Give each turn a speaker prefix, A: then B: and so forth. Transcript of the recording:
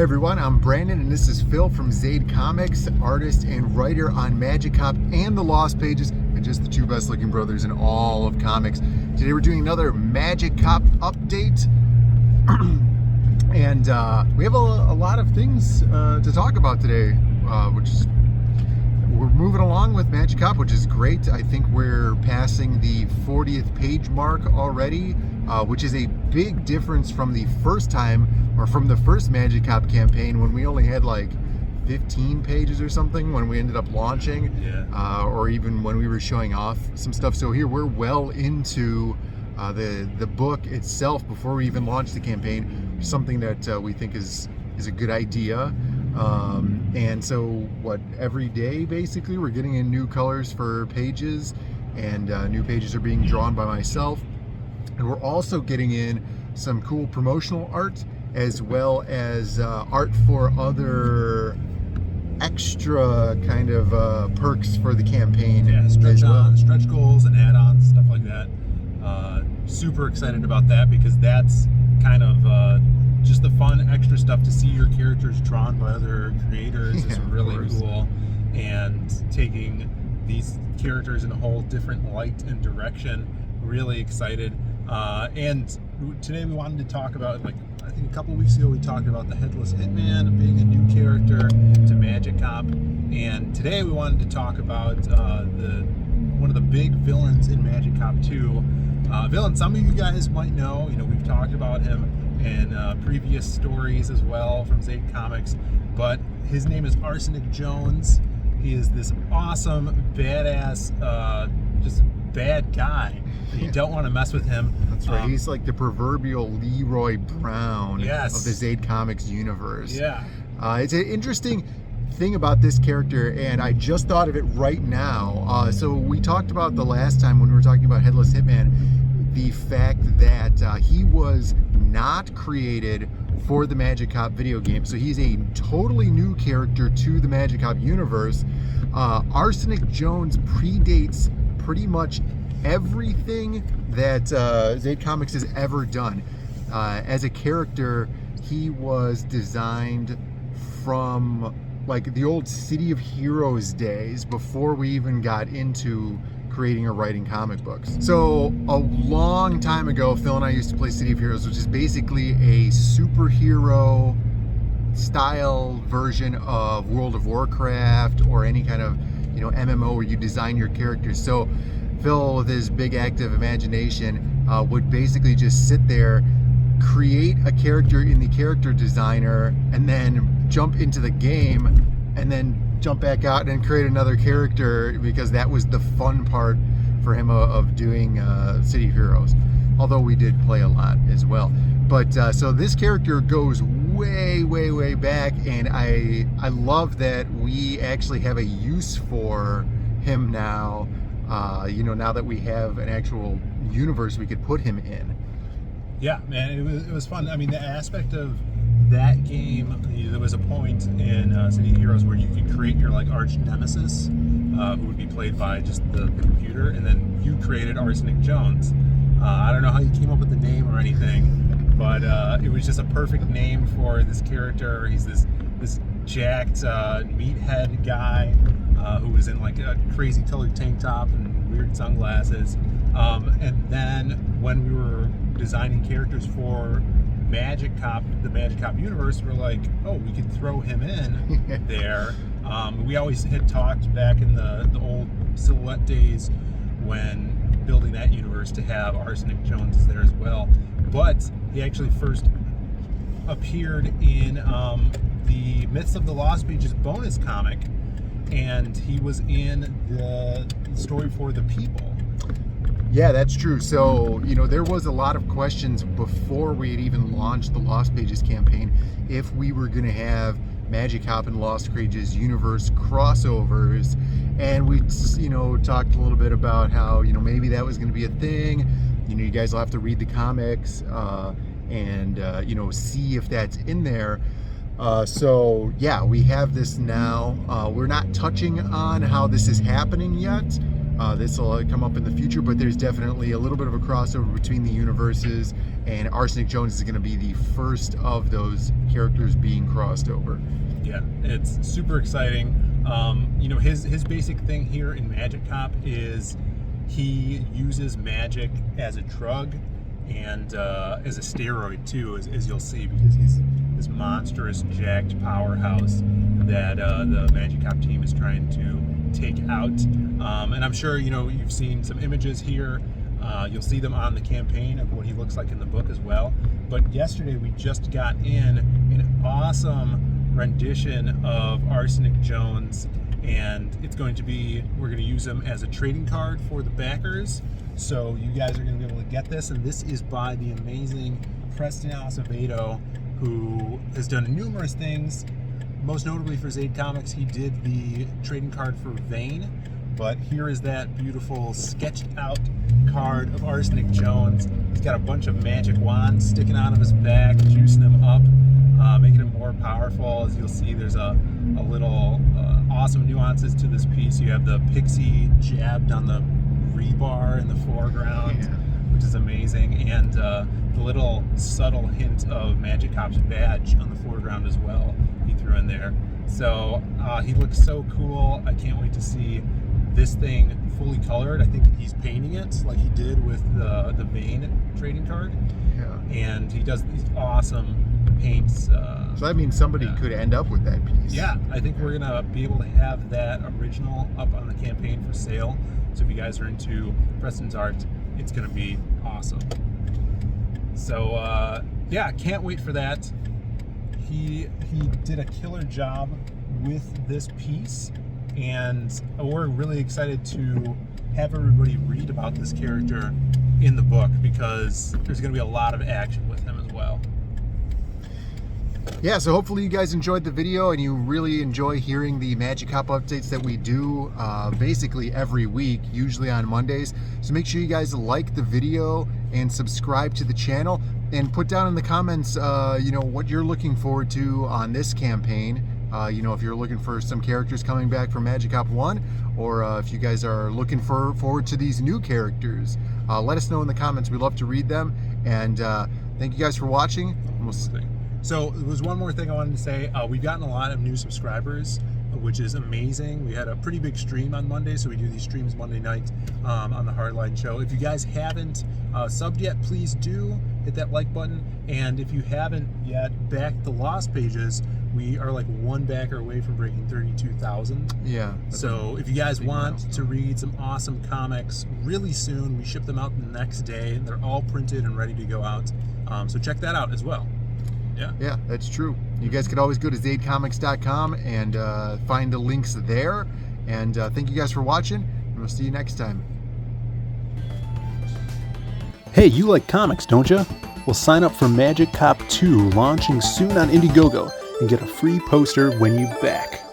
A: everyone, I'm Brandon and this is Phil from Zade Comics, artist and writer on Magic Cop and the Lost Pages, and just the two best looking brothers in all of comics. Today we're doing another Magic Cop update, and we have a lot of things to talk about today, which is, we're moving along with Magic Cop, which is great. I think we're passing the 40th page mark already, which is a big difference from the first time, or from the first Magic Cop campaign when we only had like 15 pages or something when we ended up launching, or even when we were showing off some stuff. So here we're well into the book itself before we even launch the campaign, something that we think is a good idea. And so every day basically we're getting in new colors for pages, and new pages are being drawn by myself, and we're also getting in some cool promotional art as well as art for other extra kind of perks for the campaign.
B: Stretch goals and add-ons, stuff like that. Super excited about that, because that's kind of just the fun extra stuff to see your characters drawn by other creators is really cool, and taking these characters in a whole different light and direction. Really excited. And today we wanted to talk about, like, I think a couple weeks ago we talked about the Headless Hitman being a new character to Magic Cop, and today we wanted to talk about one of the big villains in Magic Cop 2. Villain some of you guys might know, we've talked about him in previous stories as well from Zade Comics, but his name is Arsenic Jones. He is this awesome, badass, just bad guy. You don't want to mess with him.
A: That's right. He's like the proverbial Leroy Brown of the Zade Comics universe. It's an interesting thing about this character, and I just thought of it right now. So we talked about the last time when we were talking about Headless Hitman, the fact that he was not created for the Magic Cop video game. So he's a totally new character to the Magic Cop universe. Arsenic Jones predates pretty much everything that Zade Comics has ever done. As a character, he was designed from like the old City of Heroes days, before we even got into creating or writing comic books. So a long time ago, Phil and I used to play City of Heroes, which is basically a superhero style version of World of Warcraft or any kind of MMO where you design your characters. So Phil, with his big active imagination, would basically just sit there, create a character in the character designer, and then jump into the game, and then jump back out and create another character, because that was the fun part for him of doing City of Heroes. Although we did play a lot as well. But so this character goes way, way, way back, and I love that we actually have a use for him now. Now that we have an actual universe we could put him in. Yeah, man, it was fun. I mean, the aspect of that game, there was a point in City of Heroes where you could create your arch nemesis, who would be played by just the computer, and then you created Arsenic Jones. I don't know how you came up with the name or anything, but it was just a perfect name for this character. He's this jacked meathead guy who was in like a crazy colored tank top and weird sunglasses. And then when we were designing characters for Magic Cop, the Magic Cop universe, we're like, oh, we could throw him in there. We always had talked back in the old Silhouette days when building that universe to have Arsenic Jones there as well. But he actually first appeared in the Myths of the Lost Pages bonus comic, and he was in the story for The People. Yeah, that's true. So, there was a lot of questions before we had even launched the Lost Pages campaign if we were going to have Magic Cop and Lost Pages universe crossovers. And we, talked a little bit about how, maybe that was going to be a thing. You guys will have to read the comics and see if that's in there. So, yeah, we have this now. We're not touching on how this is happening yet. This will come up in the future, but there's definitely a little bit of a crossover between the universes, and Arsenic Jones is going to be the first of those characters being crossed over.
B: Yeah, it's super exciting. You know, his basic thing here in Magic Cop is he uses magic as a drug and as a steroid too, as you'll see, because he's this monstrous, jacked powerhouse that the Magic Cop team is trying to take out. And I'm sure, you know, you've seen some images here. You'll see them on the campaign of what he looks like in the book as well. But yesterday we just got in an awesome rendition of Arsenic Jones, and it's going to be, we're going to use him as a trading card for the backers. So you guys are going to be able to get this, and this is by the amazing Preston Acevedo, who has done numerous things. Most notably for Zade Comics, he did the trading card for Vane. But here is that beautiful sketched out card of Arsenic Jones. He's got a bunch of magic wands sticking out of his back, juicing him up, making him more powerful. As you'll see, there's a little awesome nuances to this piece. You have the pixie jabbed on the rebar in the foreground, which is amazing, and the little subtle hint of Magic Cop's badge on the foreground as well, he threw in there. So he looks so cool. I can't wait to see this thing fully colored. I think he's painting it like he did with the Vane trading card.
A: Yeah.
B: And he does these awesome paints.
A: So that means somebody could end up with that piece.
B: Yeah, I think we're gonna be able to have that original up on the campaign for sale. So if you guys are into Preston's art, it's gonna be awesome. So yeah, can't wait for that. He did a killer job with this piece, and we're really excited to have everybody read about this character in the book, because there's going to be a lot of action with him as well.
A: Yeah, so hopefully you guys enjoyed the video and you really enjoy hearing the Magic Cop updates that we do basically every week, usually on Mondays. So make sure you guys like the video and subscribe to the channel, and put down in the comments you know, what you're looking forward to on this campaign. You know, if you're looking for some characters coming back from Magic Cop 1, or if you guys are looking forward to these new characters, let us know in the comments. We love to read them. And thank you guys for watching.
B: So there was one more thing I wanted to say. We've gotten a lot of new subscribers, which is amazing. We had a pretty big stream on Monday, so we do these streams Monday night on the Hardline Show. If you guys haven't subbed yet, please do hit that like button. And if you haven't yet backed the Lost Pages, we are like one backer away from breaking 32,000.
A: Yeah.
B: So if you guys want to read some awesome comics really soon, we ship them out the next day. They're all printed and ready to go out. So check that out as well.
A: Yeah, that's true. You guys could always go to zadecomics.com and find the links there. And thank you guys for watching, and we'll see you next time.
C: Hey, you like comics, don't you? Well, sign up for Magic Cop 2, launching soon on Indiegogo, and get a free poster when you back.